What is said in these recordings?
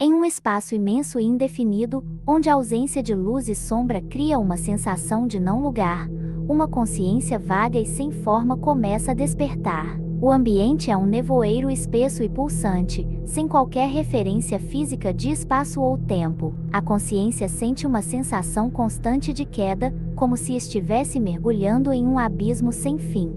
Em um espaço imenso e indefinido, onde a ausência de luz e sombra cria uma sensação de não lugar, uma consciência vaga e sem forma começa a despertar. O ambiente é um nevoeiro espesso e pulsante, sem qualquer referência física de espaço ou tempo. A consciência sente uma sensação constante de queda, como se estivesse mergulhando em um abismo sem fim.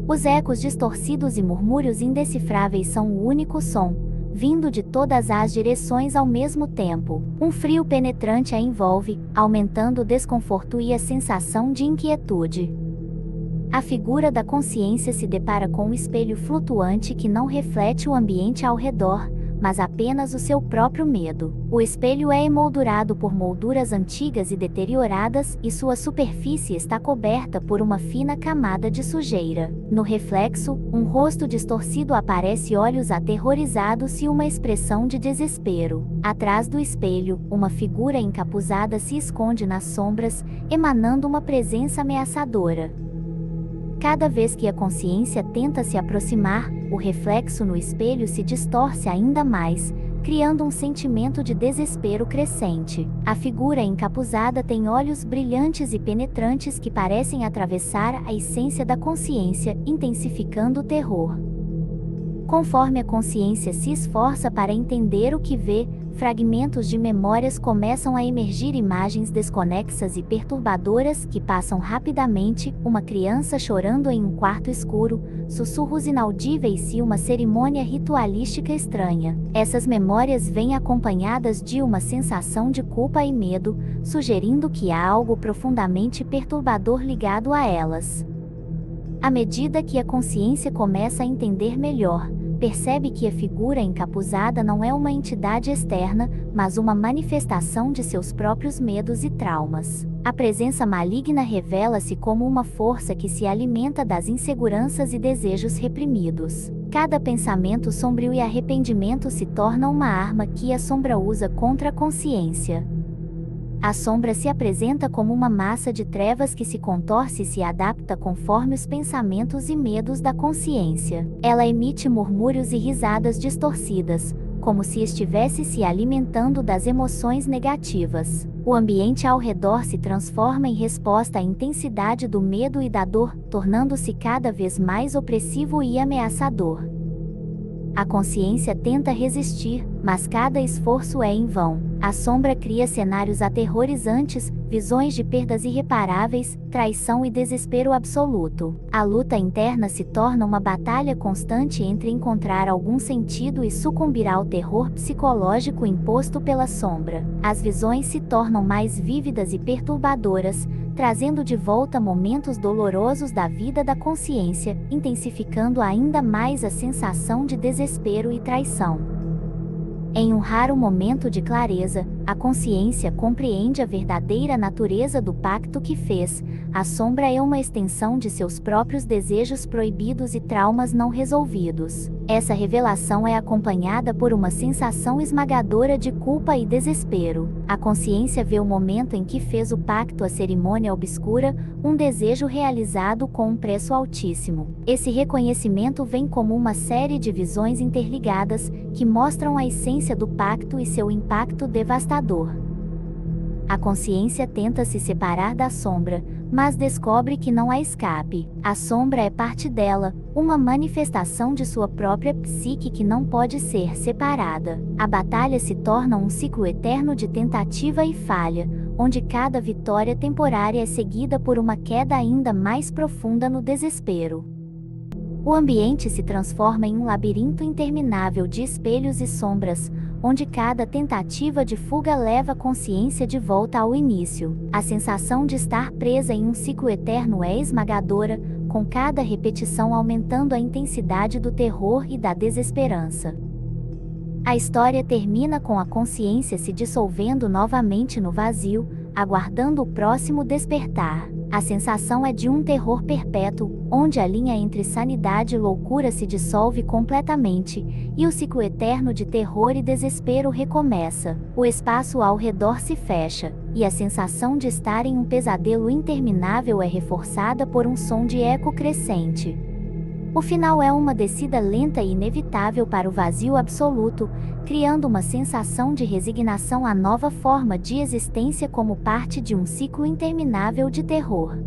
Os ecos distorcidos e murmúrios indecifráveis são o único som, vindo de todas as direções ao mesmo tempo. Um frio penetrante a envolve, aumentando o desconforto e a sensação de inquietude. A figura da consciência se depara com um espelho flutuante que não reflete o ambiente ao redor, mas apenas o seu próprio medo. O espelho é emoldurado por molduras antigas e deterioradas, e sua superfície está coberta por uma fina camada de sujeira. No reflexo, um rosto distorcido aparece, olhos aterrorizados e uma expressão de desespero. Atrás do espelho, uma figura encapuzada se esconde nas sombras, emanando uma presença ameaçadora. Cada vez que a consciência tenta se aproximar, o reflexo no espelho se distorce ainda mais, criando um sentimento de desespero crescente. A figura encapuzada tem olhos brilhantes e penetrantes que parecem atravessar a essência da consciência, intensificando o terror. Conforme a consciência se esforça para entender o que vê, fragmentos de memórias começam a emergir, imagens desconexas e perturbadoras que passam rapidamente, uma criança chorando em um quarto escuro, sussurros inaudíveis e uma cerimônia ritualística estranha. Essas memórias vêm acompanhadas de uma sensação de culpa e medo, sugerindo que há algo profundamente perturbador ligado a elas. À medida que a consciência começa a entender melhor, percebe que a figura encapuzada não é uma entidade externa, mas uma manifestação de seus próprios medos e traumas. A presença maligna revela-se como uma força que se alimenta das inseguranças e desejos reprimidos. Cada pensamento sombrio e arrependimento se torna uma arma que a sombra usa contra a consciência. A sombra se apresenta como uma massa de trevas que se contorce e se adapta conforme os pensamentos e medos da consciência. Ela emite murmúrios e risadas distorcidas, como se estivesse se alimentando das emoções negativas. O ambiente ao redor se transforma em resposta à intensidade do medo e da dor, tornando-se cada vez mais opressivo e ameaçador. A consciência tenta resistir, mas cada esforço é em vão. A sombra cria cenários aterrorizantes, visões de perdas irreparáveis, traição e desespero absoluto. A luta interna se torna uma batalha constante entre encontrar algum sentido e sucumbir ao terror psicológico imposto pela sombra. As visões se tornam mais vívidas e perturbadoras, trazendo de volta momentos dolorosos da vida da consciência, intensificando ainda mais a sensação de desespero e traição. Em um raro momento de clareza, a consciência compreende a verdadeira natureza do pacto que fez. A sombra é uma extensão de seus próprios desejos proibidos e traumas não resolvidos. Essa revelação é acompanhada por uma sensação esmagadora de culpa e desespero. A consciência vê o momento em que fez o pacto, a cerimônia obscura, um desejo realizado com um preço altíssimo. Esse reconhecimento vem como uma série de visões interligadas, que mostram a essência do pacto e seu impacto devastador. A consciência tenta se separar da sombra, mas descobre que não há escape. A sombra é parte dela, uma manifestação de sua própria psique que não pode ser separada. A batalha se torna um ciclo eterno de tentativa e falha, onde cada vitória temporária é seguida por uma queda ainda mais profunda no desespero. O ambiente se transforma em um labirinto interminável de espelhos e sombras, onde cada tentativa de fuga leva a consciência de volta ao início. A sensação de estar presa em um ciclo eterno é esmagadora, com cada repetição aumentando a intensidade do terror e da desesperança. A história termina com a consciência se dissolvendo novamente no vazio, aguardando o próximo despertar. A sensação é de um terror perpétuo, onde a linha entre sanidade e loucura se dissolve completamente, e o ciclo eterno de terror e desespero recomeça. O espaço ao redor se fecha, e a sensação de estar em um pesadelo interminável é reforçada por um som de eco crescente. O final é uma descida lenta e inevitável para o vazio absoluto, criando uma sensação de resignação à nova forma de existência como parte de um ciclo interminável de terror.